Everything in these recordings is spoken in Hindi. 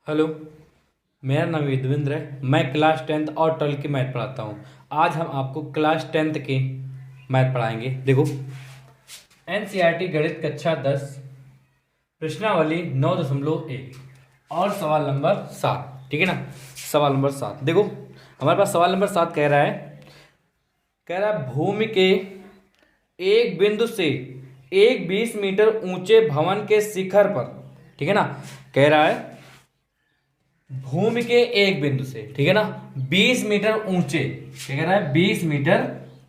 हेलो। मेरा नाम युद्धविंद्र है। मैं क्लास 10th और 12th की मैथ पढ़ाता हूँ। आज हम आपको क्लास 10th की मैथ पढ़ाएंगे। देखो, एनसीईआरटी गणित कक्षा 10 प्रश्नावली 9.1 और सवाल नंबर 7। ठीक है ना। सवाल नंबर 7 देखो, हमारे पास सवाल नंबर 7 कह रहा है भूमि के एक बिंदु से एक 20 मीटर ऊंचे भवन के शिखर पर। ठीक है ना। कह रहा है भूमि के एक बिंदु से, ठीक है ना, 20 मीटर ऊंचे। क्या कह रहा है? 20 मीटर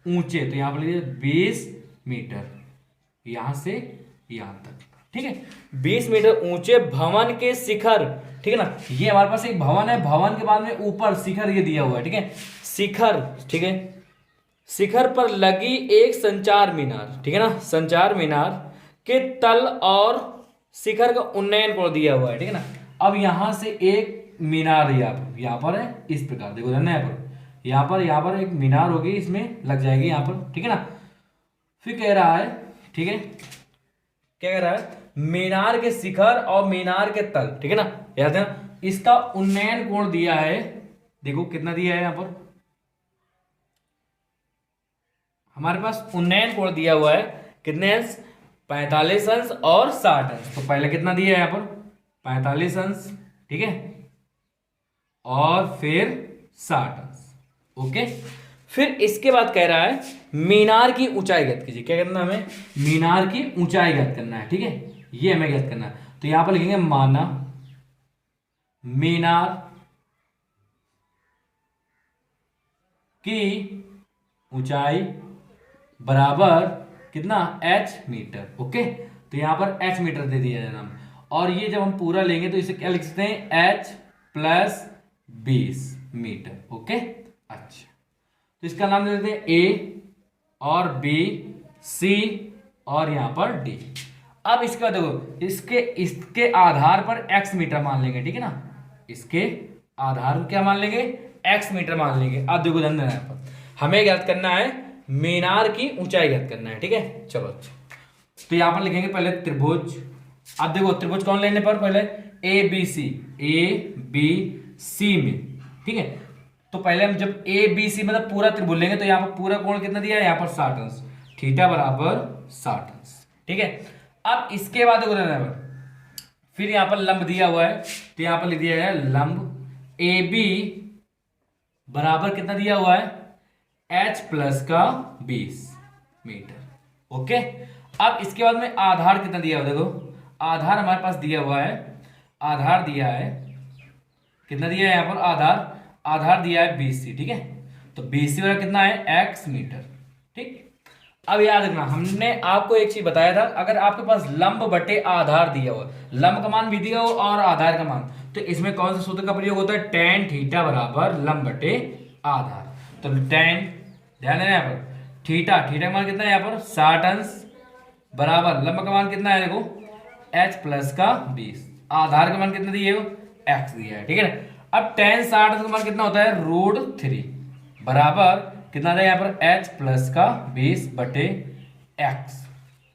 ऊंचे। तो यहां पर लिखिए 20 मीटर, यहां से यहां तक। ठीक है, 20 मीटर ऊंचे भवन के शिखर। ठीक है ना। ये हमारे पास एक भवन है, भवन के बाद में ऊपर शिखर ये दिया हुआ है। ठीक है, शिखर। ठीक है, शिखर पर लगी एक संचार मीनार। ठीक है ना, संचार मीनार के तल और शिखर का उन्नयन कोण दिया हुआ है। ठीक है ना। अब यहां से एक मीनार यहाँ पर है, इस प्रकार देखो ध्यान, यहाँ पर एक मीनार होगी, इसमें लग जाएगी यहाँ पर। ठीक है ना। फिर कह रहा है, ठीक है, क्या कह रहा है? मीनार के शिखर और मीनार के तल। ठीक है ना, याद है ना, इसका उन्नयन कोण दिया है। देखो कितना दिया है यहाँ पर, हमारे पास उन्नयन कोण दिया हुआ है। कितने अंश? 45 अंश और 60 अंश। तो पहले कितना दिया है यहाँ पर? 45 अंश। ठीक है, और फिर 60 अंश। ओके, फिर इसके बाद कह रहा है मीनार की ऊंचाई ज्ञात कीजिए। क्या करना है हमें? मीनार की ऊंचाई ज्ञात करना है। ठीक है, ये हमें ज्ञात करना है। तो यहां पर लिखेंगे माना मीनार की ऊंचाई बराबर कितना? h metre. ओके, तो यहां पर h मीटर दे दिया जाना। और ये जब हम पूरा लेंगे तो इसे क्या लिख सकते हैं? h plus 20 metre. ओके, अच्छा, तो इसका नाम दे देते हैं ए और बी, सी और यहां पर डी। अब इसके बाद देखो, इसके इसके आधार पर x मीटर मान लेंगे। ठीक है ना, इसके आधार पर क्या मान लेंगे? x मीटर मान लेंगे। अब देखो ध्यान देना, यहां पर हमें ज्ञात करना है मीनार की ऊंचाई ज्ञात करना है। ठीक है, चलो अच्छा, तो यहां पर लिखेंगे पहले त्रिभुज। अब देखो त्रिभुज कौन लेने पर? पहले A B C, A B C में। ठीक है, तो पहले हम जब ए बी सी मतलब पूरा त्रिभुज लेंगे तो यहाँ पर पूरा कोण कितना दिया है? यहाँ पर 60 अंश, थीटा बराबर 60 अंश। ठीक है, अब इसके बाद देखो फिर यहाँ पर लंब दिया हुआ है, तो यहाँ पर लिख दिया है लंब ए बी बराबर कितना दिया हुआ है? h प्लस का 20 मीटर। ओके, अब इसके बाद में आधार कितना दिया हुआ? देखो आधार हमारे पास दिया हुआ है, आधार दिया है, कितना दिया है यहाँ पर? आधार दिया है 20 ठीक है, तो 20 वाला कितना है? x metre. ठीक, अब याद रखना, हमने आपको एक चीज बताया था, अगर आपके पास लंब बटे आधार दिया हो, लंब का मान भी दिया हो और आधार का मान, तो इसमें कौन सा सूत्र का प्रयोग होता है? tan थीटा बराबर लंब बटे आधार। तो tan, ध्यान देना यहाँ पर, थीटा का मान कितना है यहाँ पर? 60 अंश बराबर लंब का मान कितना है? देखो h प्लस का 20, आधार का मान कितना दिए हो? x दिया है। ठीक है ना। अब tan 60 का मान कितना होता है? √3 बराबर कितना था यहाँ पर? h प्लस का 20 बटे x।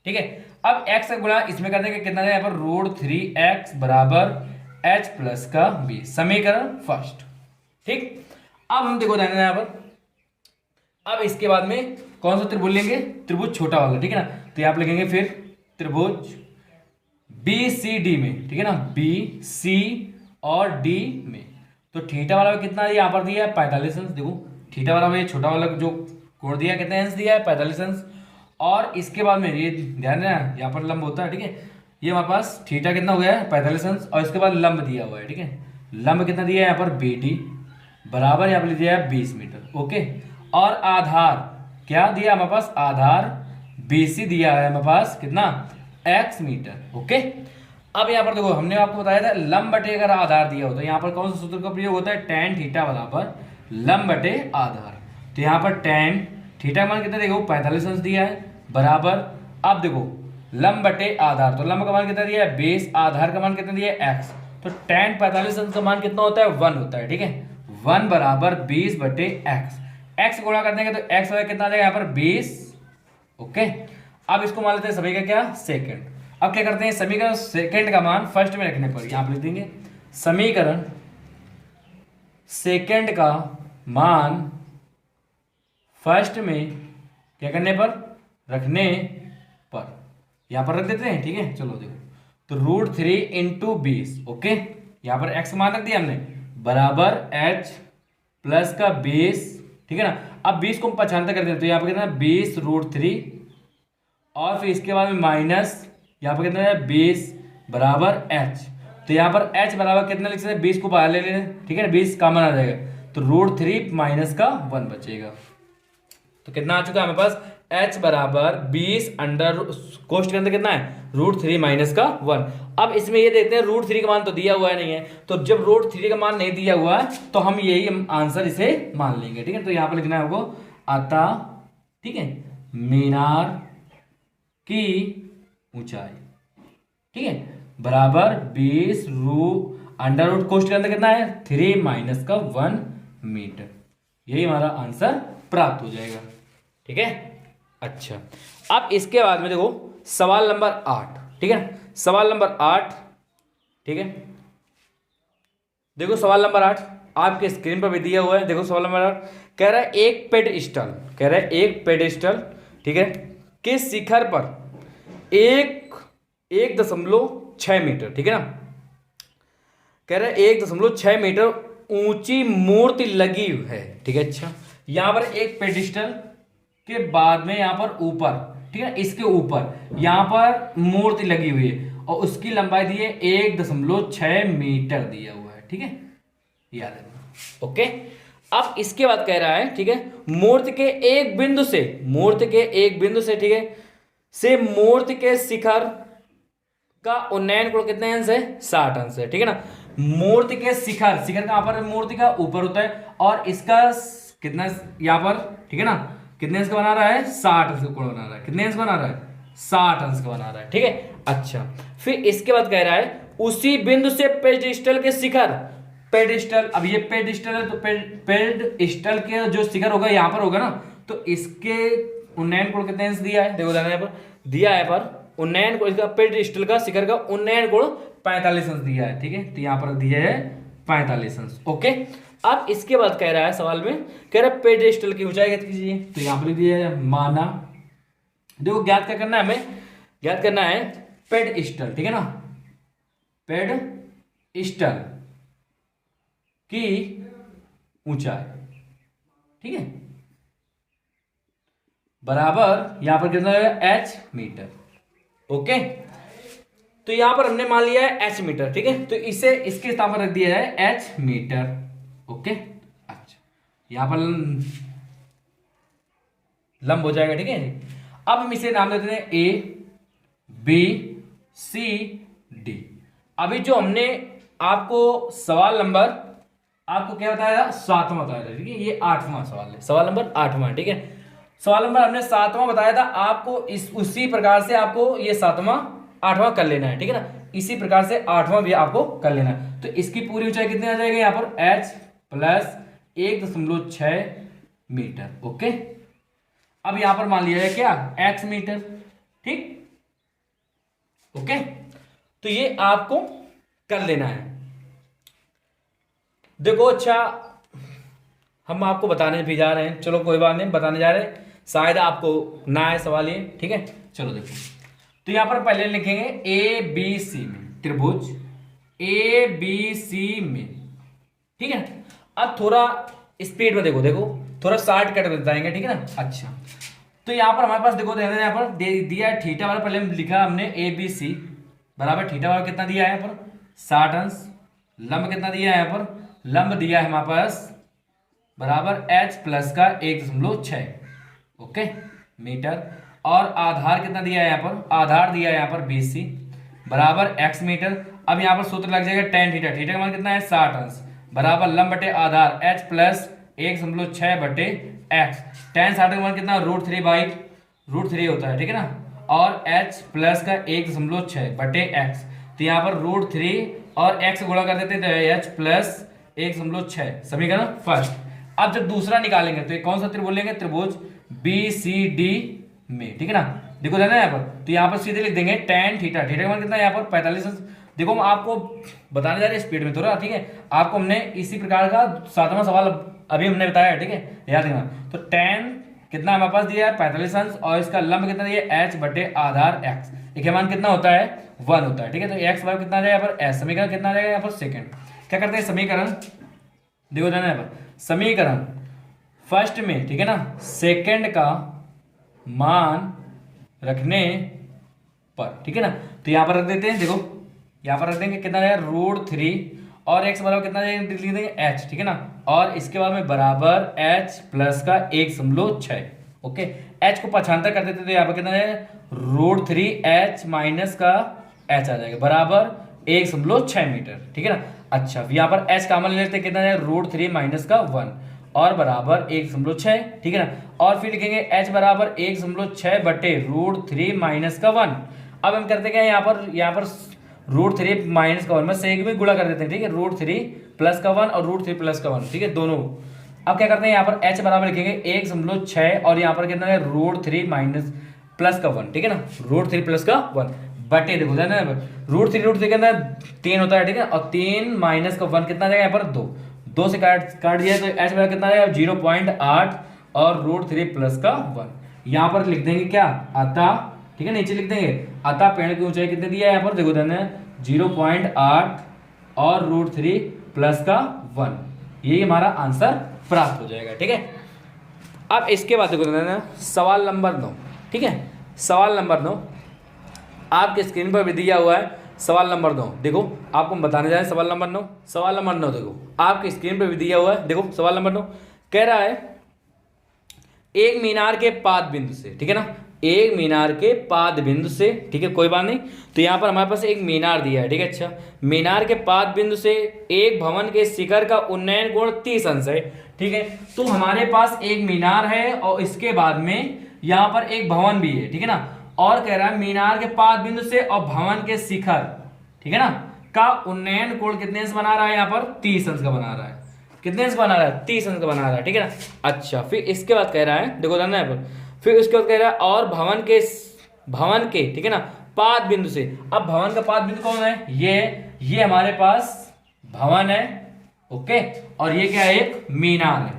ठीक है, अब x का गुणा इसमें कर देंगे, कितना था यहाँ पर? √3x बराबर h प्लस का 20, समीकरण फर्स्ट। ठीक, अब हम देखो ध्यान देना यहाँ पर, अब इसके बाद में कौन सा त्रिभुज लेंगे? त्रिभुज छोटा वाला। ठीक है ना, तो यहाँ पर लिखेंगे फिर त्रिभुज बी सी डी में। ठीक है ना, बी सी और डी में। तो थीटा वाला कितना यहाँ पर दिया है? 45 अंश। देखो थीटा वाला ये छोटा वाला जो कोण दिया है, कितने अंश दिया है? 45 अंश। और इसके बाद में ये ध्यान देना, यहाँ पर लंब होता है। ठीक है, ये हमारे पास थीटा कितना हो गया है? 45 अंश, और इसके बाद लंब दिया हुआ है। ठीक है, लंब कितना दिया है यहाँ पर? बी डी बराबर यहाँ पर दिया है 20 मीटर। ओके, और आधार क्या दिया हमारे पास? आधार बी सी दिया है हमारे पास, कितना? x metre. ओके, अब यहाँ पर देखो, हमने आपको बताया था लंब बटे अगर आधार दिया हो तो यहाँ पर कौन सा सूत्र का प्रयोग होता है? tan थीटा बराबर लंब बटे आधार। तो यहाँ पर tan थीटा का मान कितना? देखो 45 अंश दिया है बराबर, अब देखो लंब बटे आधार, तो लंब का मान कितना दिया है? 20, आधार का मान कितना दिया है? x। तो tan 45 अंश का मान कितना होता है? 1 होता है। ठीक है, 1 बराबर 20 बटे x गुणा कर देंगे तो x कितना आ जाएगा यहाँ पर? 20। ओके, अब इसको मान लेते हैं सभी का क्या? सेकंड। अब क्या करते हैं? सभी का सेकंड का मान फर्स्ट में रखने पर यहाँ पर लिख देंगे समीकरण सेकंड का मान फर्स्ट में क्या करने पर, रखने पर, यहां पर रख देते हैं। ठीक है, चलो देखो, तो √3 इंटू 20, ओके, यहां पर x मान रख दिया हमने, बराबर h प्लस का 20, ठीक है ना। अब 20 को हम 95 कर देते, तो यहाँ पर कितना है 20√3, और फिर इसके बाद में माइनस, यहाँ पर कितना है 20 बराबर h, तो यहाँ पर h बराबर कितना लिख सकते हैं, 20 को बाहर ले लेना, ठीक है ना, 20 कॉमन आ जाएगा, तो √3 माइनस का 1 बचेगा। तो कितना आ चुका है हमें पास, h बराबर 20 अंडर कोष्ट के अंदर कितना है √3 माइनस का 1। अब इसमें ये देखते हैं √3 का मान तो दिया हुआ है नहीं है, तो जब √3 का मान नहीं दिया हुआ है तो हम यही आंसर इसे मान लेंगे। ठीक है, तो यहाँ पर लिखना है आपको, अतः, ठीक है, मीनार की ऊंचाई, ठीक है, बराबर 20 अंडर रूट कोष्ट के अंदर कितना है 3 माइनस का 1 मीटर। यही हमारा आंसर प्राप्त हो जाएगा। ठीक है, अच्छा, अब इसके बाद में देखो सवाल नंबर 8, ठीक है, सवाल नंबर 8, ठीक है, देखो सवाल नंबर 8 आपके स्क्रीन पर भी दिया हुआ है। देखो सवाल नंबर 8 कह रहा है एक पेडस्टल, कह रहा है एक पेडस्टल, ठीक है, के शिखर पर 1.6 मीटर, ठीक है ना, कह रहा है 1.6 मीटर ऊंची मूर्ति लगी है। ठीक है, अच्छा, यहां पर एक पेडिस्टल के बाद में यहां पर ऊपर, ठीक है, इसके ऊपर यहां पर मूर्ति लगी हुई है और उसकी लंबाई दी है 1.6 मीटर दिया हुआ है। ठीक है, याद रखना, ओके। अब इसके बाद कह रहा है, ठीक है, मूर्ति के एक बिंदु से, मूर्ति के एक बिंदु से, ठीक है, से मूर्ति के शिखर का उन्नयन कोण कितने अंश है 60 अंश है। ठीक है ना, मूर्ति के शिखर, शिखर कहां पर मूर्ति का ऊपर होता है और इसका कितना यहां पर, ठीक है ना, कितने अंश का बना रहा है 60 अंश का कोण बना रहा है, कितने अंश का बना रहा है 60 अंश का बना रहा है। ठीक है, अच्छा, फिर इसके बाद कह रहा है उसी बिंदु से पेडिस्टल के शिखर, पेडिस्टल, अब ये पेडिस्टल है तो पेडिस्टल के जो शिखर होगा यहां पर होगा ना, तो इसके उन्नयन कोण कितने अंश दिया है, देखो यहाँ पर दिया है, पर उन्नयन कोण इसका पेडिस्टल का शिखर का उन्नयन कोण 45 अंश दिया है। ठीक है, तो यहां पर दिया है 45 अंश, ओके। अब इसके बाद कह रहा है सवाल में, कह रहा है पेडिस्टल की ऊंचाई ज्ञात कीजिए, तो यहां पर दिया है माना, देखो ज्ञात क्या करना है हमें, ज्ञात करना है पेडिस्टल, ठीक है ना, पेडिस्टल की ऊंचाई, ठीक है, बराबर यहां पर कितना है h मीटर, ओके। तो यहां पर हमने मान लिया है h मीटर, ठीक है, तो इसे इसके स्थान पर रख दिया है h मीटर, ओके। अच्छा, यहां पर लंब हो जाएगा। ठीक है, अब हम इसे नाम देते हैं A B C D। अभी जो हमने आपको सवाल नंबर आपको क्या बताया था 7वां बताया था, ठीक है, ये 8वां सवाल है, सवाल नंबर 8वां, ठीक है, सवाल नंबर हमने 7वां बताया था, आपको इस उसी प्रकार से आपको ये 7वां 8वां कर लेना है। ठीक है ना, इसी प्रकार से 8वां भी आपको कर लेना है। तो इसकी पूरी ऊंचाई कितनी आ जाएगी यहाँ पर h प्लस 1.6 मीटर, ओके। अब यहां पर मान लिया है क्या x मीटर, ठीक, ओके। तो ये आपको कर लेना है। देखो, अच्छा, हम आपको बताने भी जा रहे हैं, चलो कोई बात नहीं, बताने जा रहे हैं, शायद आपको ना आए सवाल ये, ठीक है। चलो देखो, तो यहां पर पहले लिखेंगे ए बी सी में, त्रिभुज ए बी सी में, ठीक है। अब थोड़ा स्पीड में देखो, देखो थोड़ा शॉर्टकट में बताएंगे, ठीक है ना। अच्छा, तो यहां पर हमारे पास देखो यहाँ पर दिया है थीटा वाला, पहले लिखा हमने ए बी सी बराबर थीटा वाला कितना दिया है यहाँ पर 60 अंश, लंब कितना दिया है यहाँ पर, लंब दिया है हमारे पास बराबर h प्लस का 1.6, ओके, मीटर, और आधार कितना दिया है यहाँ पर, आधार दिया है यहाँ पर BC बराबर x मीटर। अब यहाँ पर सूत्र लग जाएगा tan थीटा, थीटा का मान कितना है 60 अंश बराबर लंब बटे आधार h प्लस 1.6 बटे x, tan 60 का मान कितना √3 होता है, ठीक है ना, और h प्लस का 1.6 बटे x, तो यहाँ पर √3 और x गुणा कर देते हैं तो h प्लस 1.6, समीकरण फर्स्ट। अब जब दूसरा निकालेंगे तो ये कौन सा त्रिभुज लेंगे, त्रिभुज BCD में, ठीक है ना। देखो ध्यान है यहाँ पर, तो यहाँ पर सीधे लिख देंगे tan थीटा, थीटा का मान कितना है यहाँ पर 45 अंश देखो हम आपको बताने जा रहे हैं स्पीड में थोड़ा, ठीक है। आपको हमने इसी प्रकार का 7वां सवाल अभी हमने बताया है, ठीक है, याद रखना। तो tan कितना हमारे पास दिया है 45 अंश, और इसका लंब कितना दिया है h बटे आधार x, एक मान कितना होता है 1 होता है, ठीक है। तो x बराबर कितना आ जाएगा यहाँ पर s, समीकरण कितना आ जाएगा यहाँ पर सेकंड। क्या करते हैं समीकरण, देखो ध्यान यहाँ पर समीकरण फर्स्ट में, ठीक है ना, सेकंड का मान रखने पर, ठीक है ना, तो यहाँ पर रख देते हैं, देखो यहाँ पर रख देंगे कितना जाएगा √3 और x बराबर कितना जाएगा लिख देंगे h, ठीक है ना, और इसके बाद में बराबर h प्लस का 1.6, ओके। h को पक्षांतर कर देते तो यहाँ पर कितना जाएगा √3h माइनस का h आ जाएगा बराबर 1.6 मीटर, ठीक है ना। अच्छा यहाँ पर h कॉमन ले लेते हैं, कितना जाएगा √3 माइनस का 1 और बराबर 1.6, ठीक है ना। और फिर लिखेंगे h बराबर 1.6 बटे √3 माइनस का 1। अब हम करते क्या यहाँ पर √3 माइनस का 1 में से एक में गुणा कर देते हैं, ठीक है, √3 प्लस का 1 और √3 प्लस का 1, ठीक है, दोनों। अब क्या करते हैं यहाँ पर h बराबर लिखेंगे 1.6 और यहाँ पर कितना है √3 माइनस प्लस का 1, ठीक है ना, √3 प्लस का 1 बटे, देखो ना √3 के अंदर 3 होता है, ठीक है, और 3 माइनस का 1 कितना जाएगा यहाँ पर 2 से काट दिया तो h बराबर कितना जाएगा 0.8 और √3 प्लस का 1। यहाँ पर लिख देंगे क्या अतः, ठीक है, नीचे लिख देंगे अतः पेड़ की ऊंचाई कितनी दिया है यहाँ पर, देखो ध्यान 0.8 और √3 प्लस का 1, यही हमारा आंसर प्राप्त हो जाएगा, ठीक है। अब इसके बाद देखो ध्यान सवाल नंबर 9, ठीक है, सवाल नंबर 9 आपके स्क्रीन पर भी दिया हुआ है। सवाल नंबर 9 देखो, आपको हम बताने जा रहे हैं सवाल नंबर 9। सवाल नंबर 9 देखो आपके स्क्रीन पर भी दिया हुआ है, देखो सवाल नंबर 9 कह रहा है एक मीनार के पाद बिंदु से, ठीक है ना, एक मीनार के पाद बिंदु से, ठीक है, कोई बात नहीं। तो यहाँ पर हमारे पास एक मीनार दिया है, ठीक है। अच्छा मीनार के पाद बिंदु से एक भवन के शिखर का उन्नयन कोण 30 अंश है, ठीक है। तो हमारे पास एक मीनार है और इसके बाद में यहाँ पर एक भवन भी है, ठीक है ना, और कह रहा है मीनार के पाद बिंदु से और भवन के शिखर, ठीक है ना, का उन्नयन कोण कितने अंश बना रहा है, यहाँ पर 30 अंश का बना रहा है। कितने अंश बना रहा है 30 अंश का बना रहा है, ठीक है ना। अच्छा फिर इसके बाद कह रहा है, देखो ध्यान यहाँ पर, फिर उसके बाद कह रहा है और भवन के ठीक है ना पाद बिंदु से। अब भवन का पाद बिंदु कौन है, ये हमारे पास भवन है, ओके, और ये क्या है एक मीनार है,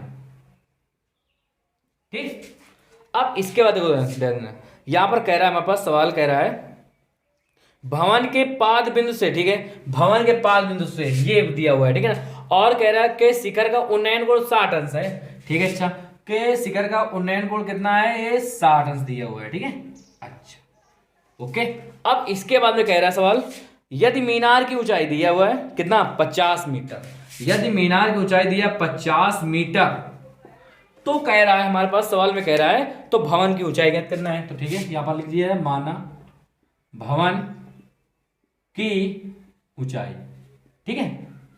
ठीक। अब इसके बाद देखो यहां पर कह रहा है हमारे पास सवाल कह रहा है भवन के पाद बिंदु से, ठीक है, भवन के पाद बिंदु से ये दिया हुआ है, ठीक है ना, और कह रहा है कि शिखर का उन्नयन कोण 60 अंश है, ठीक है। अच्छा के शिखर का उन्नयन कोण कितना है, ये 60 अंश दिया हुआ है, ठीक है। अच्छा ओके, अब इसके बाद में कह रहा है सवाल यदि मीनार की ऊंचाई दिया हुआ है कितना 50 मीटर, यदि मीनार की ऊंचाई दिया 50 मीटर, तो कह रहा है हमारे पास सवाल में कह रहा है तो भवन की ऊंचाई ज्ञात करना है। तो ठीक है यहां पर लिख दिया है माना भवन की ऊंचाई, ठीक है,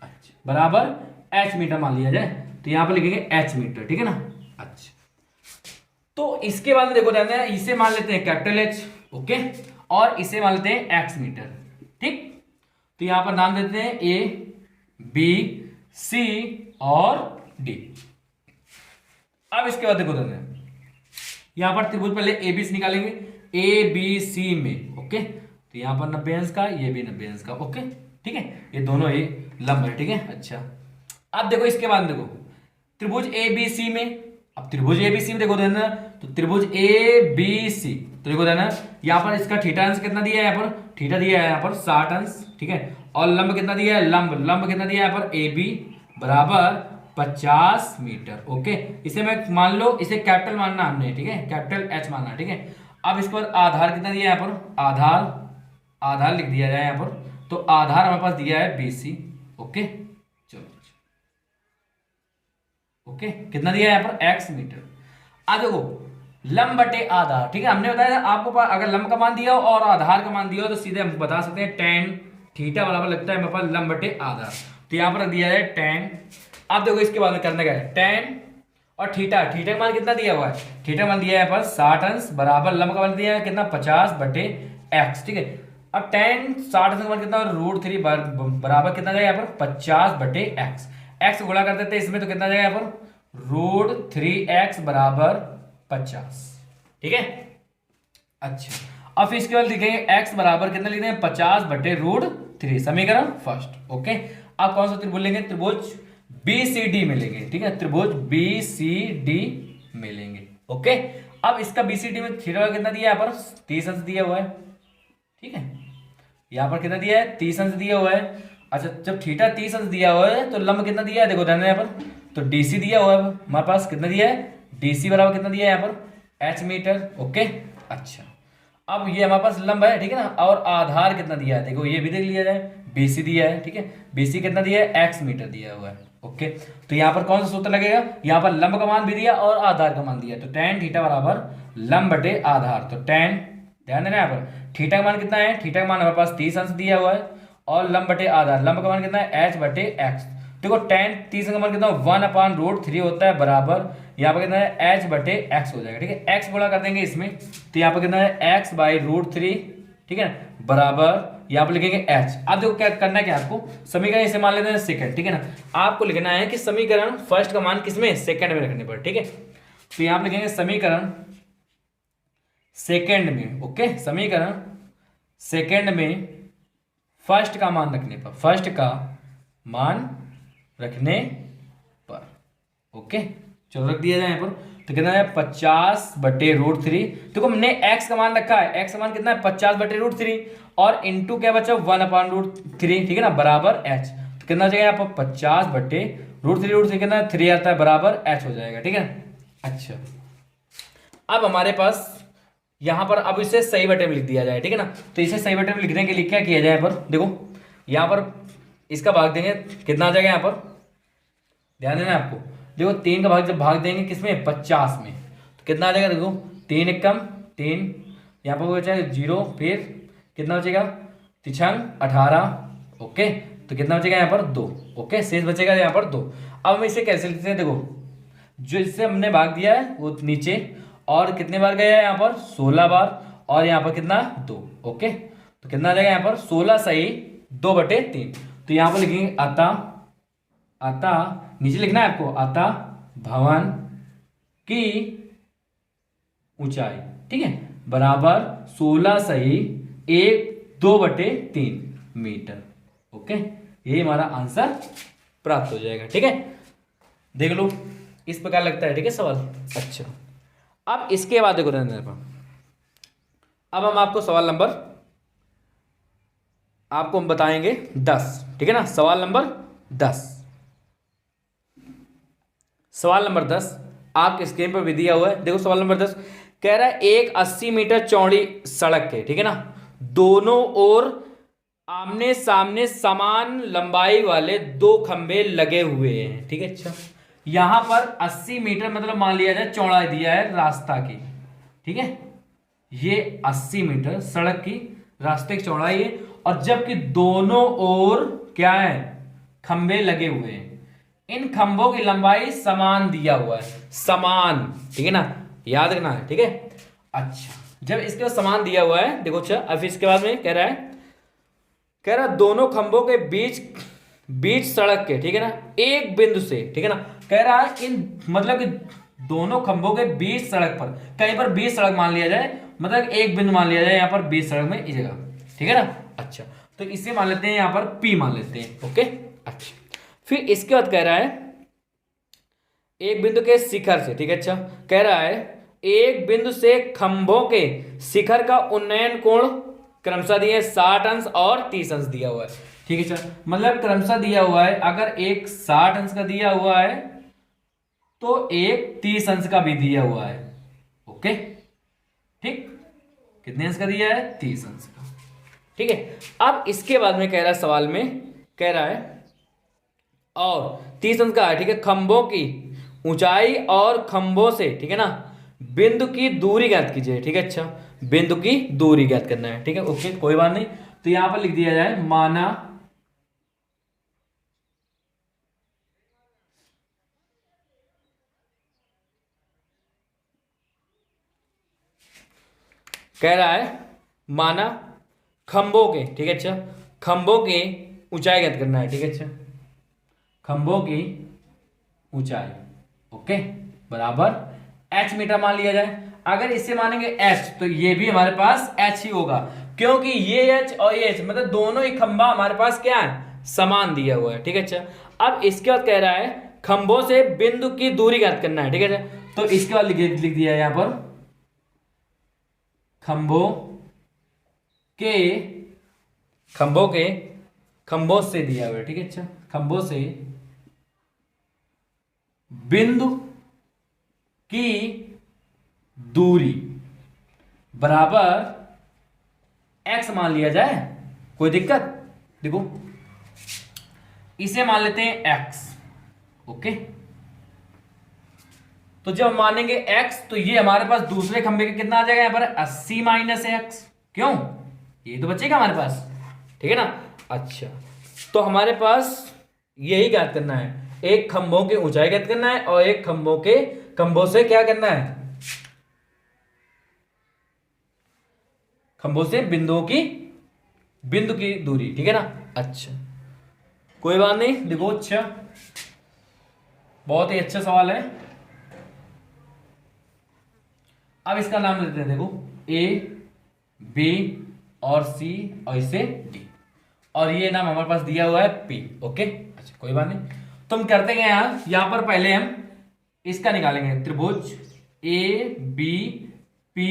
अच्छा बराबर h मीटर मान लिया जाए, तो यहां पर लिखेंगे h मीटर, ठीक है ना। अच्छा तो इसके बाद में देखो ध्यान देना, इसे मान लेते हैं कैपिटल H, ओके, और इसे मान लेते हैं x मीटर, ठीक। तो यहां पर नाम देते हैं A B C और D। अब इसके बाद देखो ध्यान यहां पर त्रिभुज पहले ABC निकालेंगे, ABC में, ओके, तो यहां पर 90 अंश का, ये भी 90 अंश का, ओके, ठीक है, ये दोनों ही लंब है, ठीक है। अच्छा अब देखो इसके बाद देखो त्रिभुज ABC में, अब त्रिभुज ABC में देखो देना, तो त्रिभुज ABC, तो देखो देना यहाँ पर इसका थीटा अंश कितना दिया है, यहाँ पर थीटा दिया है यहाँ पर 60 अंश, ठीक है, और लंब कितना दिया है, लंब कितना दिया है यहाँ पर AB बराबर 50 मीटर, ओके। इसे मैं मान लो इसे कैपिटल मानना हमने, ठीक है, कैपिटल H मानना, ठीक है। अब इसके बाद आधार कितना दिया है यहाँ पर, आधार लिख दिया जाए यहाँ पर, तो आधार हमारे पास दिया है BC, ओके, चलो ओके, कितना दिया है यहाँ पर x मीटर। अब देखो लंब बटे आधार, ठीक है, हमने बताया था आपको अगर लंब का मान दिया हो और आधार का मान दिया हो तो सीधे हम बता सकते हैं tan थीटा बराबर लगता है हमारे पास लंब बटे आधार, तो यहाँ पर दिया है tan। अब देखो इसके बाद में करने का है tan और थीटा का मान कितना दिया हुआ है, थीटा मान दिया है यहाँ पर 60 अंश बराबर लंब का मान दिया है कितना 50 बटे x, ठीक है। अब tan 60 अंश का मान कितना √3 बराबर कितना जाएगा यहाँ पर 50 बटे x गुणा कर देते हैं इसमें, तो कितना जाएगा यहाँ पर √3x बराबर 50, ठीक है। अच्छा अब इसके बाद लिखेंगे x बराबर कितना लिख देंगे 50 बटे 3 समीकरण फर्स्ट। ओके, अब कौन सा त्रिभुज लेंगे? त्रिभुज BCD मिलेंगे। ठीक है, त्रिभुज BCD मिलेंगे। ओके, अब इसका BCD में थीटा कितना दिया है? यहाँ पर 30 अंश दिया हुआ है। ठीक है, यहाँ पर कितना दिया है? 30 अंश दिया हुआ है। अच्छा, जब थीटा 30 अंश दिया हुआ है तो लंब कितना दिया है? देखो ध्यान यहाँ पर, तो DC दिया हुआ है हमारे पास। कितना दिया है? DC बराबर कितना दिया है यहाँ पर? H metre. ओके, अच्छा, अब ये हमारे पास लंब है, ठीक है ना, और आधार कितना दिया है? देखो ये भी देख लिया जाए, BC दिया है। ठीक है, BC कितना दिया है? X मीटर दिया हुआ है। ओके, तो यहाँ पर कौन सा सूत्र लगेगा? यहाँ पर लंब का मान भी दिया और आधार का मान दिया, तो tan थीटा बराबर लंब बटे आधार। तो tan, ध्यान देना यहाँ पर, थीटा का मान कितना है? थीटा का मान हमारे पास 30 अंश दिया हुआ है, और लंब बटे आधार, लंब का मान कितना है? H बटे X। देखो tan 30 का मान कितना? 1/√3 होता है, बराबर यहाँ पर कितना है? H बटे X हो जाएगा। ठीक है, X गुणा कर देंगे इसमें, तो यहाँ पर कितना है? X/√3। ठीक है ना, बराबर यहाँ पर लिखेंगे H। अब देखो क्या करना है, क्या आपको समीकरण इसे मान लेते हैं सेकंड। ठीक है ना, आपको लिखना है कि समीकरण फर्स्ट का मान किसमें? सेकंड में रखने पर। ठीक है, तो यहाँ पर लिखेंगे समीकरण सेकंड में। ओके, समीकरण सेकंड में फर्स्ट का मान रखने पर, फर्स्ट का मान रखने पर। ओके, चलो रख दिया जाए यहाँ पर, तो कितना है? 50/√3। देखो हमने x का मान रखा है, x का मान कितना है? 50/√3, और इंटू क्या बचा? 1/√3। ठीक है ना, बराबर h। तो कितना हो जाएगा यहाँ पर? 50/√3 कितना है? 3 आता है, बराबर h हो जाएगा। ठीक है, अच्छा, अब हमारे पास यहाँ पर, अब इसे सही बटे में लिख दिया जाए। ठीक है ना, तो इसे सही बटे में लिखने के लिए क्या किया जाए? यहाँ पर देखो, यहाँ पर इसका भाग देंगे, कितना आ जाएगा यहाँ पर? ध्यान देना आपको, देखो 3 का भाग जब भाग देंगे किसमें? 50 में, तो कितना आ जाएगा? देखो 3 एकम 3, यहाँ पर बचेगा 0, फिर कितना बचेगा? 3 18। ओके, तो कितना बचेगा यहाँ पर? 2। ओके, शेष बचेगा यहाँ पर 2। अब हम इसे कैसे लिखते हैं? देखो, जो इससे हमने भाग दिया है वो नीचे, और कितने बार गया है यहाँ पर? 16 बार, और यहाँ पर कितना? 2। ओके, तो कितना आ जाएगा यहाँ पर? 16 सही 2/3। तो यहाँ पर लिखेंगे अतः नीचे लिखना है आपको, अतः भवन की ऊंचाई, ठीक है, बराबर 16 सही 2/3 मीटर। ओके, ये हमारा आंसर प्राप्त हो जाएगा। ठीक है, देख लो इस प्रकार लगता है। ठीक है सवाल। अच्छा, अब इसके बाद देखो, अब हम आपको सवाल नंबर आपको हम बताएंगे 10। ठीक है ना, सवाल नंबर 10। सवाल नंबर 10 आपके स्क्रीन पर भी दिया हुआ है। देखो सवाल नंबर 10 कह रहा है, एक 80 मीटर चौड़ी सड़क है, ठीक है ना, दोनों ओर आमने सामने समान लंबाई वाले 2 खंबे लगे हुए हैं। ठीक है, अच्छा, यहां पर 80 मीटर मतलब मान लिया जाए चौड़ाई दिया है रास्ता की। ठीक है, ये 80 मीटर सड़क की रास्ते की चौड़ाई है, और जबकि दोनों ओर क्या है? खंबे लगे हुए हैं। इन खंभों की लंबाई समान दिया हुआ है, समान। ठीक है ना, याद रखना है। ठीक है, अच्छा, जब इसके बाद समान दिया हुआ है, देखो अच्छा, अब इसके बाद में कह रहा है दोनों खंभों के बीच सड़क के, ठीक है ना, एक बिंदु से, ठीक है ना, कह रहा है इन मतलब कि दोनों खंभों के बीच सड़क पर, कहीं पर बीच सड़क मान लिया जाए, मतलब एक बिंदु मान लिया जाए यहाँ पर बीच सड़क में इस जगह। ठीक है ना, अच्छा, तो इसे मान लेते हैं यहाँ पर P मान लेते हैं। ओके, अच्छा, फिर इसके बाद कह रहा है एक बिंदु के शिखर से, ठीक है, अच्छा, कह रहा है एक बिंदु से खंभों के शिखर का उन्नयन कोण क्रमशः दिए 60 अंश और 30 अंश दिया हुआ है। ठीक है, अच्छा, मतलब क्रमशः दिया हुआ है, अगर एक 60 अंश का दिया हुआ है तो एक 30 अंश का भी दिया हुआ है। ओके, ठीक, कितने अंश का दिया है? 30 अंश का। ठीक है, अब इसके बाद में कह रहा है, सवाल में कह रहा है और 30 अंश का है, ठीक है, खंभों की ऊंचाई और खंभों से, ठीक है ना, बिंदु की दूरी ज्ञात कीजिए। ठीक है, अच्छा, बिंदु की दूरी ज्ञात करना है। ठीक है, ओके, कोई बात नहीं, तो यहां पर लिख दिया जाए माना कह रहा है माना खंभों के, ठीक है, अच्छा, खंभों की ऊंचाई ज्ञात करना है। ठीक है, अच्छा, खंभों की ऊंचाई, ओके, बराबर H मीटर मान लिया जाए। अगर इसे मानेंगे H तो ये भी हमारे पास H ही होगा, क्योंकि ये एच और ये एच मतलब दोनों ही खंभा हमारे पास क्या है, समान दिया हुआ है। ठीक है, अच्छा अब इसके बाद कह रहा है खंभों से बिंदु की दूरी ज्ञात करना है। ठीक है, तो इसके बाद लिख दिया है यहां पर खंभों से दिया हुआ है। ठीक है, अच्छा खंभों से बिंदु की दूरी बराबर x मान लिया जाए, कोई दिक्कत? देखो इसे मान लेते हैं x। ओके, तो जब मानेंगे x तो ये हमारे पास दूसरे खंभे का कितना आ जाएगा यहां पर 80 माइनस x। क्यों, ये तो बचेगा हमारे पास। ठीक है ना, अच्छा तो हमारे पास यही ज्ञात करना है, एक खंभों की ऊंचाई ज्ञात करना है और एक खंभों से क्या करना है, खंभों से बिंदु की दूरी। ठीक है ना, अच्छा कोई बात नहीं। देखो अच्छा बहुत ही अच्छा सवाल है। अब इसका नाम लेते हैं, देखो ए बी और सी और इसे डी, और ये नाम हमारे पास दिया हुआ है पी। ओके, अच्छा कोई बात नहीं। तो हम करते हैं यहां पर पहले हम इसका निकालेंगे, त्रिभुज ए बी पी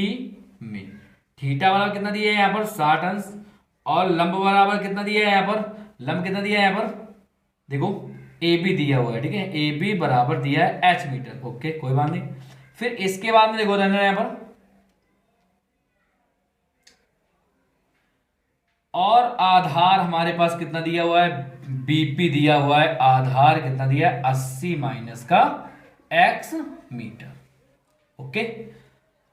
में थीटा बराबर कितना दिया है यहां पर 60 अंश, और लंब बराबर कितना दिया है यहां पर, लंब कितना दिया है यहां पर, देखो ए बी दिया हुआ है। ठीक है, ए बी बराबर दिया है h मीटर। ओके कोई बात नहीं। फिर इसके बाद में देखो यहां पर और आधार हमारे पास कितना दिया हुआ है, बीपी दिया हुआ है, आधार कितना दिया है 80 माइनस का x मीटर। ओके,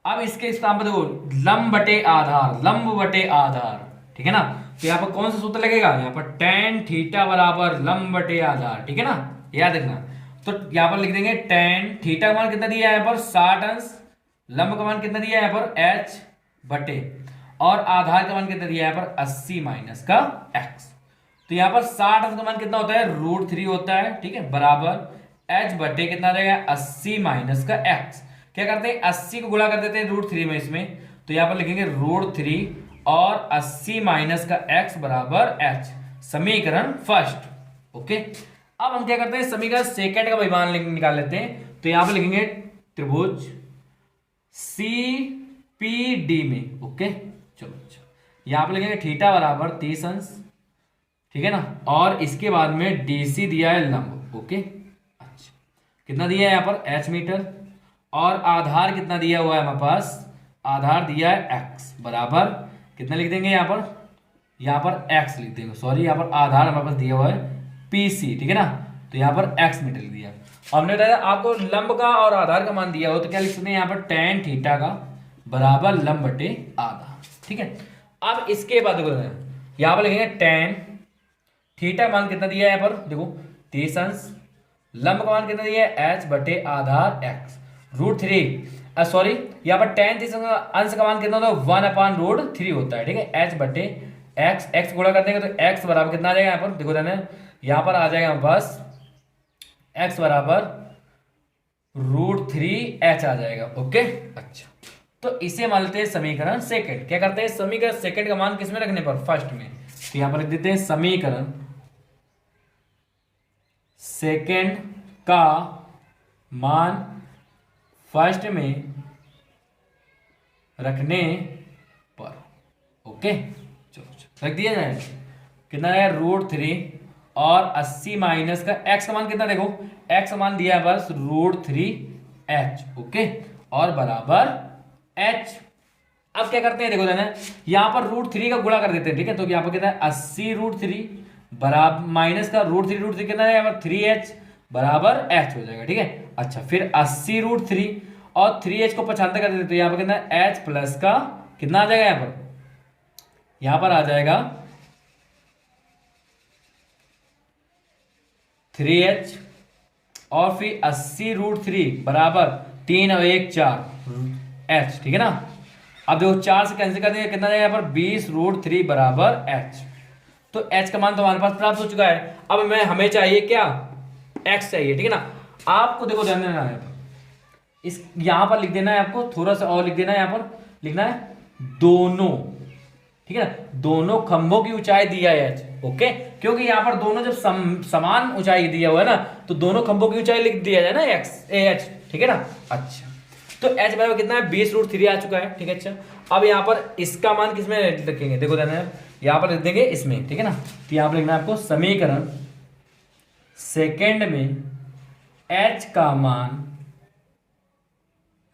अब इसके स्थान पर देखो लंब बटे आधार। ठीक है ना, तो यहां पर कौन सा सूत्र लगेगा, यहां पर tan थीटा बराबर लंब बटे आधार। ठीक है ना, याद रखना। तो यहां पर लिख देंगे tan थीटा का मान कितना दिया है यहां पर 60 अंश, लंब का मान कितना दिया है यहां पर h बटे, और आधार का मान कितना दिया है यहाँ पर 80 माइनस का x। तो यहाँ पर 60 अंश का मान कितना होता है, √3 होता है। ठीक है, बराबर h बटे कितना आ जाएगा 80 माइनस का x। क्या करते हैं 80 को गुणा कर देते हैं √3 में इसमें, तो यहाँ पर लिखेंगे √3 और 80 माइनस का x बराबर h, समीकरण फर्स्ट। ओके, अब हम क्या करते हैं समीकरण सेकंड का परिमाण निकाल लेते हैं। तो यहाँ पर लिखेंगे त्रिभुज CPD में। ओके चलो अच्छा, यहां पर लिखेंगे थीटा बराबर 30 अंश। ठीक है ना, और इसके बाद में डीसी दिया है लंब। ओके अच्छा, कितना दिया है यहां पर h मीटर, और आधार कितना दिया हुआ है हमारे पास, आधार दिया है x बराबर कितना लिख देंगे यहां पर x लिख देंगे, सॉरी यहां पर आधार हमारे पास दिया हुआ है PC। ठीक है ना, तो यहां पर x मीटर लिख दिया। हमने बताया आपको लंब का और आधार का मान दिया हो तो क्या लिख सकते हैं यहाँ पर tan थीटा का बराबर लंब बटे आधा। ठीक है, अब इसके बाद देखो यहां पर लिखेंगे tan थीटा मान कितना दिया है यहाँ पर, देखो 30 अंश, लंब का मान कितना दिया है h बटे आधार x, √3 सॉरी यहाँ पर tan 30 अंश का मान कितना होता है 1/√3 होता है। ठीक है, h बटे x गुणा कर देंगे तो x बराबर कितना आ जाएगा यहाँ पर, देखो यहाँ पर आ जाएगा हमारे पास x बराबर √3h आ जाएगा। ओके अच्छा, तो इसे मान लेते हैं समीकरण सेकंड। क्या करते हैं समीकरण सेकंड का मान किसमें रखने पर, फर्स्ट में। तो यहां पर लिख देते हैं समीकरण सेकंड का मान फर्स्ट में रखने पर। ओके चलो रख दिया जाए, कितना है √3 और 80 माइनस का x का मान कितना, देखो x का मान दिया है बस √3h। ओके, और बराबर h। अब क्या करते हैं देखो यहां पर √3 का गुणा कर देते हैं। ठीक है, तो यहां पर कितना है 80 √3 बराबर माइनस का √3 कितना है यहाँ पर 3h बराबर h हो जाएगा। ठीक है, अच्छा फिर 80 √3 और 3h को 95 कर देते तो यहाँ पर कितना h प्लस का कितना आ जाएगा, यहाँ पर आ जाएगा 3h, और फिर 80 √3 बराबर 3 और 1 4 h। ठीक है ना, अब देखो 4 से कैंसिल कर देंगे कितना जाएगा यहाँ पर 20 √3 बराबर h। तो h का मान तो हमारे पास प्राप्त हो चुका है। अब हमें चाहिए क्या, x चाहिए। ठीक है ना, आपको देखो ध्यान देना है, इस यहां पर लिख देना है, आपको थोड़ा सा और लिख देना है, यहां पर लिखना है दोनों ठीक है ना, दोनों खंभों की ऊंचाई दिया है h, ओके, क्योंकि यहाँ पर दोनों जब समान ऊंचाई दिया हुआ है ना, तो दोनों खंभों की ऊंचाई लिख दिया जाए ना h, ठीक है ना। अच्छा, तो h बराबर कितना है, 20√3 आ चुका है, ठीक है। अच्छा, अब यहाँ पर इसका मान किसमें रखेंगे, देखो ध्यान, यहाँ पर लिख देंगे इसमें, ठीक है ना। तो यहाँ पर लिखना है आपको समीकरण सेकेंड में h का मान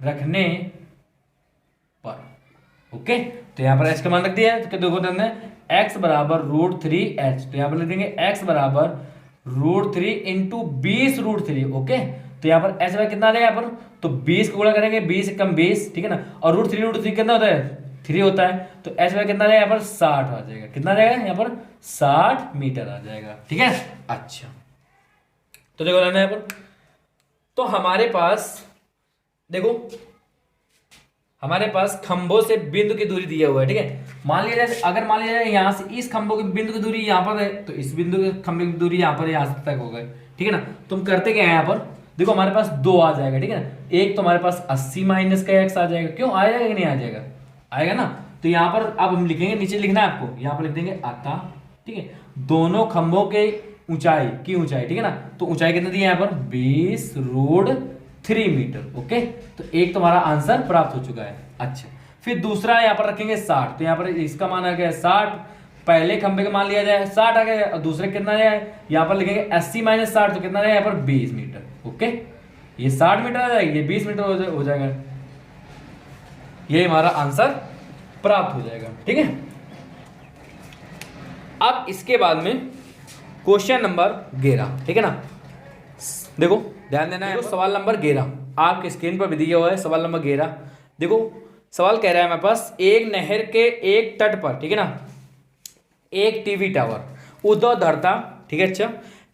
रखने पर, ओके। तो यहाँ पर h का मान रख दिया है, तो देखो ध्यान x बराबर √3h, तो यहाँ पर लिख देंगे x बराबर √3 इंटू 20√3, ओके। तो यहाँ पर h बराबर कितना आ जाएगा यहाँ पर, तो 20 को गुणा करेंगे, 20 कम 20, ठीक है ना, और √3 कितना होता है, 3 होता है, तो h बराबर कितना आ जाएगा यहाँ पर 60 आ जाएगा, कितना आ जाएगा यहाँ पर 60 मीटर आ जाएगा, ठीक है। अच्छा, तो देखो यहाँ पर, तो हमारे पास देखो हमारे पास खंभों से बिंदु की दूरी दिया हुआ है, ठीक है। मान लिया जाए, अगर मान लिया जाए यहाँ से इस खंभों की बिंदु की दूरी यहाँ पर है, तो इस बिंदु के खंभे की दूरी यहाँ पर यहाँ तक हो गए, ठीक है ना। तुम करते क्या है यहाँ पर, देखो हमारे पास 2 आ जाएगा, ठीक है ना। एक तो हमारे पास 80 माइनस का x आ जाएगा, क्यों आ जाएगा कि नहीं आ जाएगा, आएगा ना। तो यहाँ पर अब हम लिखेंगे, नीचे लिखना है आपको, यहाँ पर लिख देंगे आता, ठीक है, दोनों खंभों के ऊंचाई की ऊंचाई, ठीक है ना। तो ऊंचाई कितना दी है यहाँ पर 20√3 मीटर, ओके। तो एक तुम्हारा आंसर प्राप्त हो चुका है। अच्छा, फिर दूसरा यहाँ पर रखेंगे 60, तो यहाँ पर इसका मान आ गया 60, पहले खंबे का मान लिया जाए 60 आ गया, और दूसरे कितना है, यहाँ पर लिखेंगे 80 माइनस 60, तो कितना है यहाँ पर 20 मीटर, ओके। ये 60 मीटर आ जाएगा, ये 20 मीटर हो जाएगा, ये हमारा आंसर प्राप्त हो जाएगा, ठीक है। अब इसके बाद में क्वेश्चन नंबर 11, ठीक है ना। देखो ध्यान देना है, सवाल नंबर 11 आपके स्क्रीन पर भी दिया हुआ है, सवाल नंबर 11। देखो सवाल कह रहा है हमारे पास, एक नहर के एक तट पर, ठीक है ना, एक टीवी टावर ऊर्ध्वाधरता, ठीक है। अच्छा,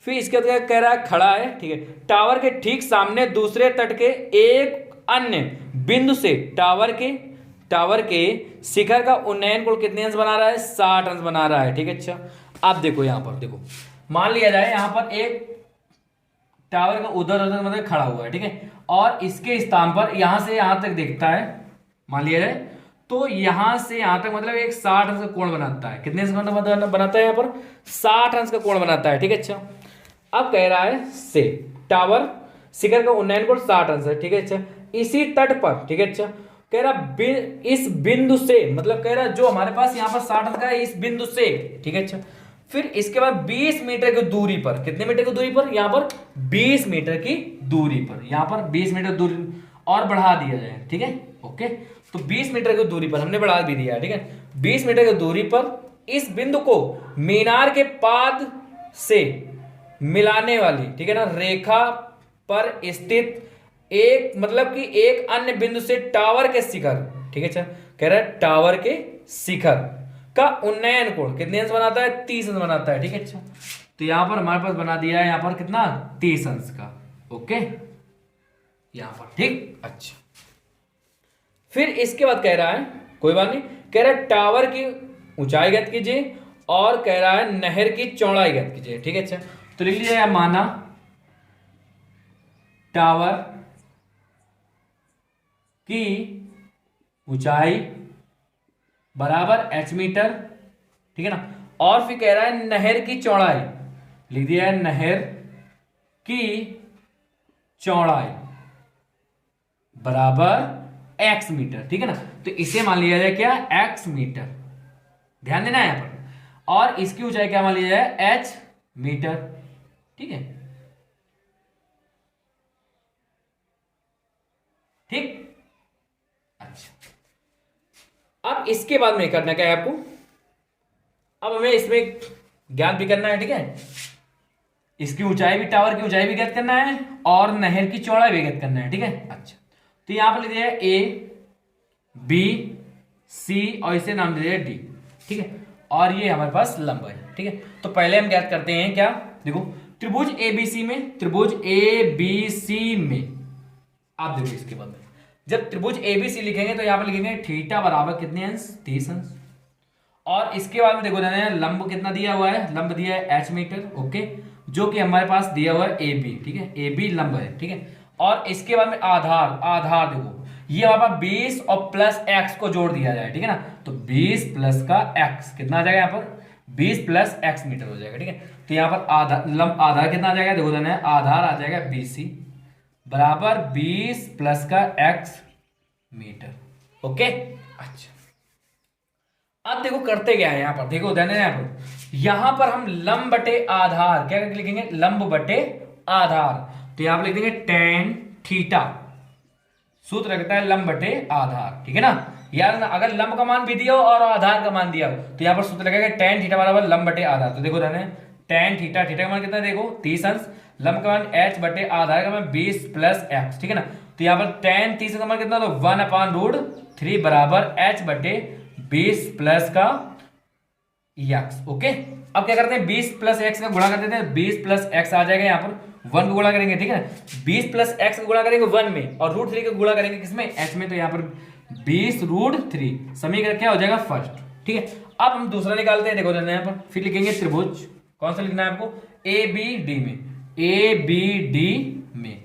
फिर इसके बाद कह रहा है खड़ा है, ठीक है, टावर के ठीक सामने दूसरे तट के एक अन्य बिंदु से टावर के शिखर का उन्नयन कोण कितने अंश बना रहा है, 60 अंश बना रहा है, ठीक है। अच्छा, अब देखो यहाँ पर, देखो मान लिया जाए यहाँ पर एक टावर का उधर मतलब खड़ा हुआ है, ठीक है, और इसके स्थान पर यहां से यहां तक देखता है, मान लिया जाए, तो यहां से यहां तक मतलब एक 60 अंश का कोण बनाता है, कितने अंश का बनाता है यहाँ पर 60 अंश का कोण बनाता है, ठीक है। अच्छा, अब कह रहा है से टावर शिखर का उन्नयन कोण 60 अंश है, ठीक है। अच्छा, इसी तट पर, ठीक है। अच्छा, कह रहा इस बिंदु से, मतलब कह रहा जो हमारे पास यहाँ पर 60 अंश का है, इस बिंदु से, ठीक है। अच्छा, फिर इसके बाद 20 मीटर की दूरी पर, कितने मीटर की दूरी पर, यहाँ पर 20 मीटर की दूरी पर, यहाँ पर 20 मीटर दूरी और बढ़ा दिया जाए, ठीक है, ओके। तो 20 मीटर की दूरी पर हमने बढ़ा भी दिया, ठीक है। 20 मीटर की दूरी पर इस बिंदु को मीनार के पाद से मिलाने वाली, ठीक है ना, रेखा पर स्थित एक, मतलब कि एक अन्य बिंदु से टावर के शिखर, ठीक है। अच्छा, कह रहा है टावर के शिखर का उन्नयन कोण कितने अंश बनाता है, 30 अंश बनाता है, ठीक है। अच्छा, तो यहां पर हमारे पास बना दिया है यहाँ पर कितना 30 अंश का, ओके, यहां पर, ठीक। अच्छा, फिर इसके बाद कह रहा है, कोई बात नहीं, कह रहा है टावर की ऊंचाई ज्ञात कीजिए और कह रहा है नहर की चौड़ाई ज्ञात कीजिए, ठीक है। अच्छा, तो लिख लीजिए, माना टावर की ऊंचाई बराबर h मीटर, ठीक है ना, और फिर कह रहा है नहर की चौड़ाई, लिख दिया है नहर की चौड़ाई बराबर x मीटर, ठीक है ना। तो इसे मान लिया जाए क्या, x मीटर, ध्यान देना है यहां पर, और इसकी ऊंचाई क्या मान लिया जाए, h मीटर, ठीक है, ठीक। अच्छा, अब इसके बाद में करना क्या है आपको, अब हमें इसमें ज्ञात भी करना है, ठीक है, इसकी ऊंचाई भी, टावर की ऊंचाई भी ज्ञात करना है और नहर की चौड़ाई भी ज्ञात करना है, ठीक है। अच्छा, तो यहां पर लिख दिया है ए बी सी और इसे नाम दे दिया डी, ठीक है, और ये हमारे पास लंब है, ठीक है। तो पहले हम ज्ञात करते हैं क्या, देखो त्रिभुज एबीसी में, त्रिभुज एबीसी में, आप देखो इसके बाद में जब त्रिभुज एबीसी लिखेंगे तो यहां पर लिखेंगे थीटा बराबर कितने अंश, 30 अंश, और इसके बाद में देखो लंब कितना दिया हुआ है, लंब दिया है h मीटर, ओके, जो कि हमारे पास दिया हुआ है ए बी, ठीक है, ए बी लंब है, ठीक है। और इसके बाद में आधार देखो ये हमारे पास 20 और प्लस x को जोड़ दिया जाए, ठीक है ना, तो तो 20 प्लस का x कितना आ जाएगा यहाँ पर 20 प्लस x मीटर हो जाएगा। ठीक है, तो यहाँ पर आधार कितना आ जाएगा, देखो देना है, आधार आ जाएगा BC बराबर 20 प्लस का x मीटर। ओके, अच्छा अब देखो करते क्या है यहाँ पर, देखो ध्यान देना यहाँ पर हम लंब बटे आधार क्या करके लिखेंगे, लंब बटे आधार। तो यहाँ पर लिख देंगे tan थीटा, सूत्र लगता है लंब बटे आधार। ठीक है ना, यार ना, अगर लंब का मान भी दिया हो और आधार का मान दिया हो तो यहाँ पर सूत्र लगेगा tan थीटा बराबर लंब बटे आधार। तो देखो ध्यान है, tan थीटा, थीटा का मान कितना है देखो 30 अंश, लंब का मान h बटे आधार का मान 20 प्लस x। ठीक है ना, तो यहाँ पर tan 30 का मान कितना, तो 1/√3 बराबर h बटे 20 प्लस का x। ओके, अब क्या करते हैं 20 प्लस x का गुणा कर देते हैं, 20 प्लस x आ जाएगा, यहाँ पर 1 को गुणा करेंगे। ठीक है, 20 प्लस x का गुणा करेंगे 1 में और √3 का गुणा करेंगे किसमें, h में। तो यहाँ पर 20√3 समीकरण क्या हो जाएगा फर्स्ट। ठीक है, अब हम दूसरा निकालते हैं, देखो यहाँ पर फिर लिखेंगे त्रिभुज, कौन सा लिखना है आपको, ABD में, ABD में।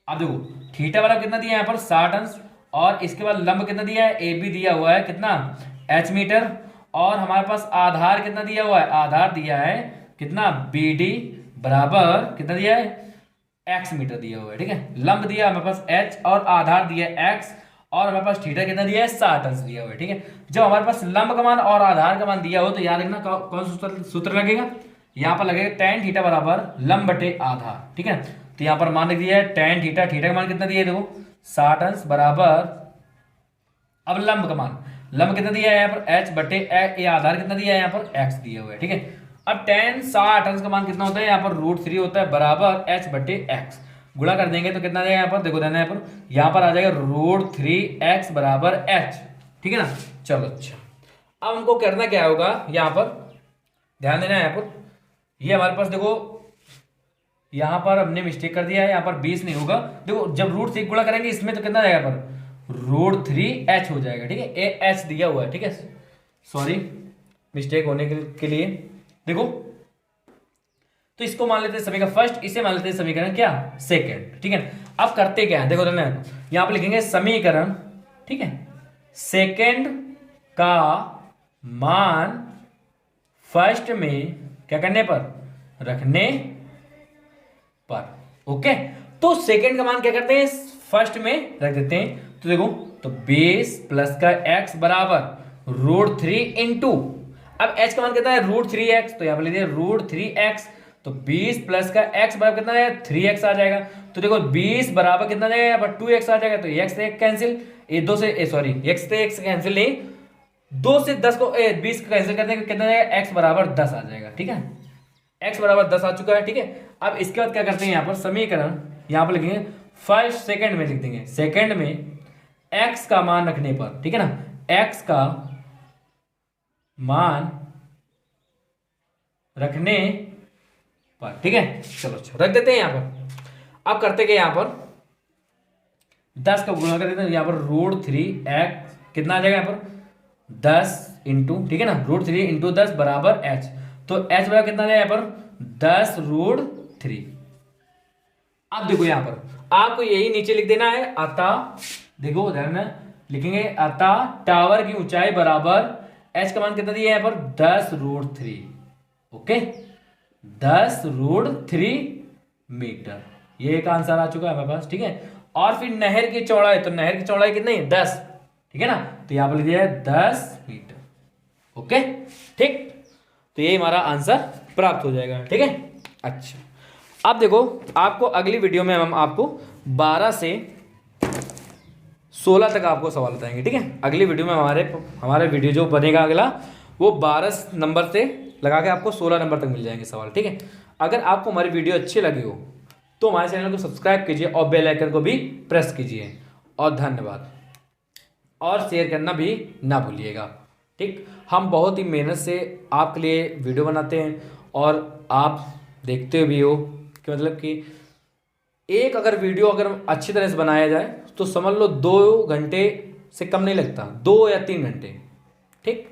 अब देखो थीटा वाला कितना दिया है यहाँ पर 60 अंश, और इसके बाद लंब कितना दिया है, AB दिया हुआ है कितना h मीटर, और हमारे पास आधार कितना दिया हुआ है, आधार दिया है कितना BD बराबर कितना दिया है x मीटर दिया हुआ है। ठीक है, लंब दिया हमारे पास h और आधार दिया है x, और हमारे पास थीटा कितना दिया है 60 अंश दिया हुआ है। ठीक है, जब हमारे पास लंब का मान और आधार का मान दिया हो तो याद रखना कौन सा सूत्र लगेगा, यहाँ पर लगेगा tan थीटा बराबर लंब बटे आधार। ठीक है, तो यहाँ पर मान लिख दिया है tan थीटा, थीटा का मान कितना दिया है देखो 60 अंश बराबर, अब लंब का मान, लंब कितना दिया है यहाँ पर h बटे आधार कितना दिया है यहाँ पर x दिया हुआ है। ठीक है, अब tan 60 अंश का मान कितना होता है यहाँ पर √3 होता है बराबर h बटे x, गुणा कर देंगे तो कितना आ जाएगा यहाँ पर, देखो देना यहाँ पर आ जाएगा √3x बराबर h। ठीक है ना, चलो अच्छा, अब हमको करना क्या होगा, यहाँ पर ध्यान देना है, यहाँ पर ये हमारे पास देखो यहाँ पर हमने मिस्टेक कर दिया है, यहाँ पर 20 नहीं होगा, देखो जब √3 गुणा करेंगे इसमें तो कितना जाएगा पर √3h हो जाएगा। ठीक है, ए h दिया हुआ है। ठीक है, सॉरी मिस्टेक होने के लिए, देखो तो इसको मान लेते हैं समीकरण फर्स्ट, इसे मान लेते हैं समीकरण क्या सेकंड। ठीक है, अब करते क्या है, देखो तो यहाँ पर लिखेंगे समीकरण, ठीक है, सेकंड का मान फर्स्ट में क्या करने पर, रखने पर। ओके, तो सेकंड का मान क्या करते हैं फर्स्ट में रख देते हैं, तो देखो तो 20 प्लस का x बराबर √3 इंटू, अब h का मान कितना है √3x, तो यहाँ पर लिख दिया √3x, तो 20 प्लस का x बराबर कितना है 3x आ जाएगा। तो देखो 20 बराबर कितना जाएगा यहाँ पर 2x आ जाएगा, तो x से x कैंसिल, ये 2 से सॉरी x से x कैंसिल नहीं, 2 से 10 को 20 को कैंसिल करने कितना जाएगा x बराबर 10 आ जाएगा। ठीक है, x बराबर 10 आ चुका है। ठीक है, अब इसके बाद क्या करते हैं यहाँ पर समीकरण, यहाँ पर लिखेंगे फर्स्ट सेकंड में लिख देंगे, सेकंड में x का मान रखने पर। ठीक है ना, x का मान रखने पर। ठीक है, चलो अच्छा रख देते हैं यहाँ पर। अब करते क्या, यहाँ पर 10 का गुणा कर देते हैं, यहाँ पर √3x कितना आ जाएगा यहाँ पर 10 इंटू, ठीक है ना, √3 इंटू 10 बराबर h, तो h बराबर कितना आ जाएगा यहाँ पर 10√3। अब देखो यहाँ पर आपको यही नीचे लिख देना है, अतः देखो ध्यान में लिखेंगे, अतः टावर की ऊंचाई बराबर h का मान कितना दिया है यहाँ पर 10√3। ओके, 10√3 मीटर, ये एक आंसर आ चुका है हमारे पास। ठीक है, और फिर नहर की चौड़ाई, तो नहर की चौड़ाई कितनी है 10। ठीक है ना, तो यहाँ पर लिख दिया है 10 मीटर। ओके, ठीक, तो ये हमारा आंसर प्राप्त हो जाएगा। ठीक है, अच्छा अब देखो आपको अगली वीडियो में हम आपको 12 से 16 तक आपको सवाल बताएंगे। ठीक है, अगली वीडियो में हमारे वीडियो जो बनेगा अगला वो 12 नंबर से लगा के आपको 16 नंबर तक मिल जाएंगे सवाल। ठीक है, अगर आपको हमारी वीडियो अच्छी लगी हो तो हमारे चैनल को सब्सक्राइब कीजिए और बेल आइकन को भी प्रेस कीजिए, और धन्यवाद, और शेयर करना भी ना भूलिएगा। ठीक, हम बहुत ही मेहनत से आपके लिए वीडियो बनाते हैं और आप देखते भी हो कि मतलब कि एक अगर वीडियो अगर अच्छी तरह से बनाया जाए तो समझ लो 2 घंटे से कम नहीं लगता, 2 या 3 घंटे। ठीक,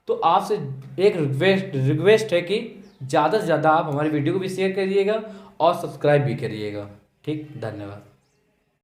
तो आपसे एक रिक्वेस्ट है कि ज़्यादा से ज़्यादा आप हमारी वीडियो को भी शेयर करिएगा और सब्सक्राइब भी करिएगा। ठीक, धन्यवाद।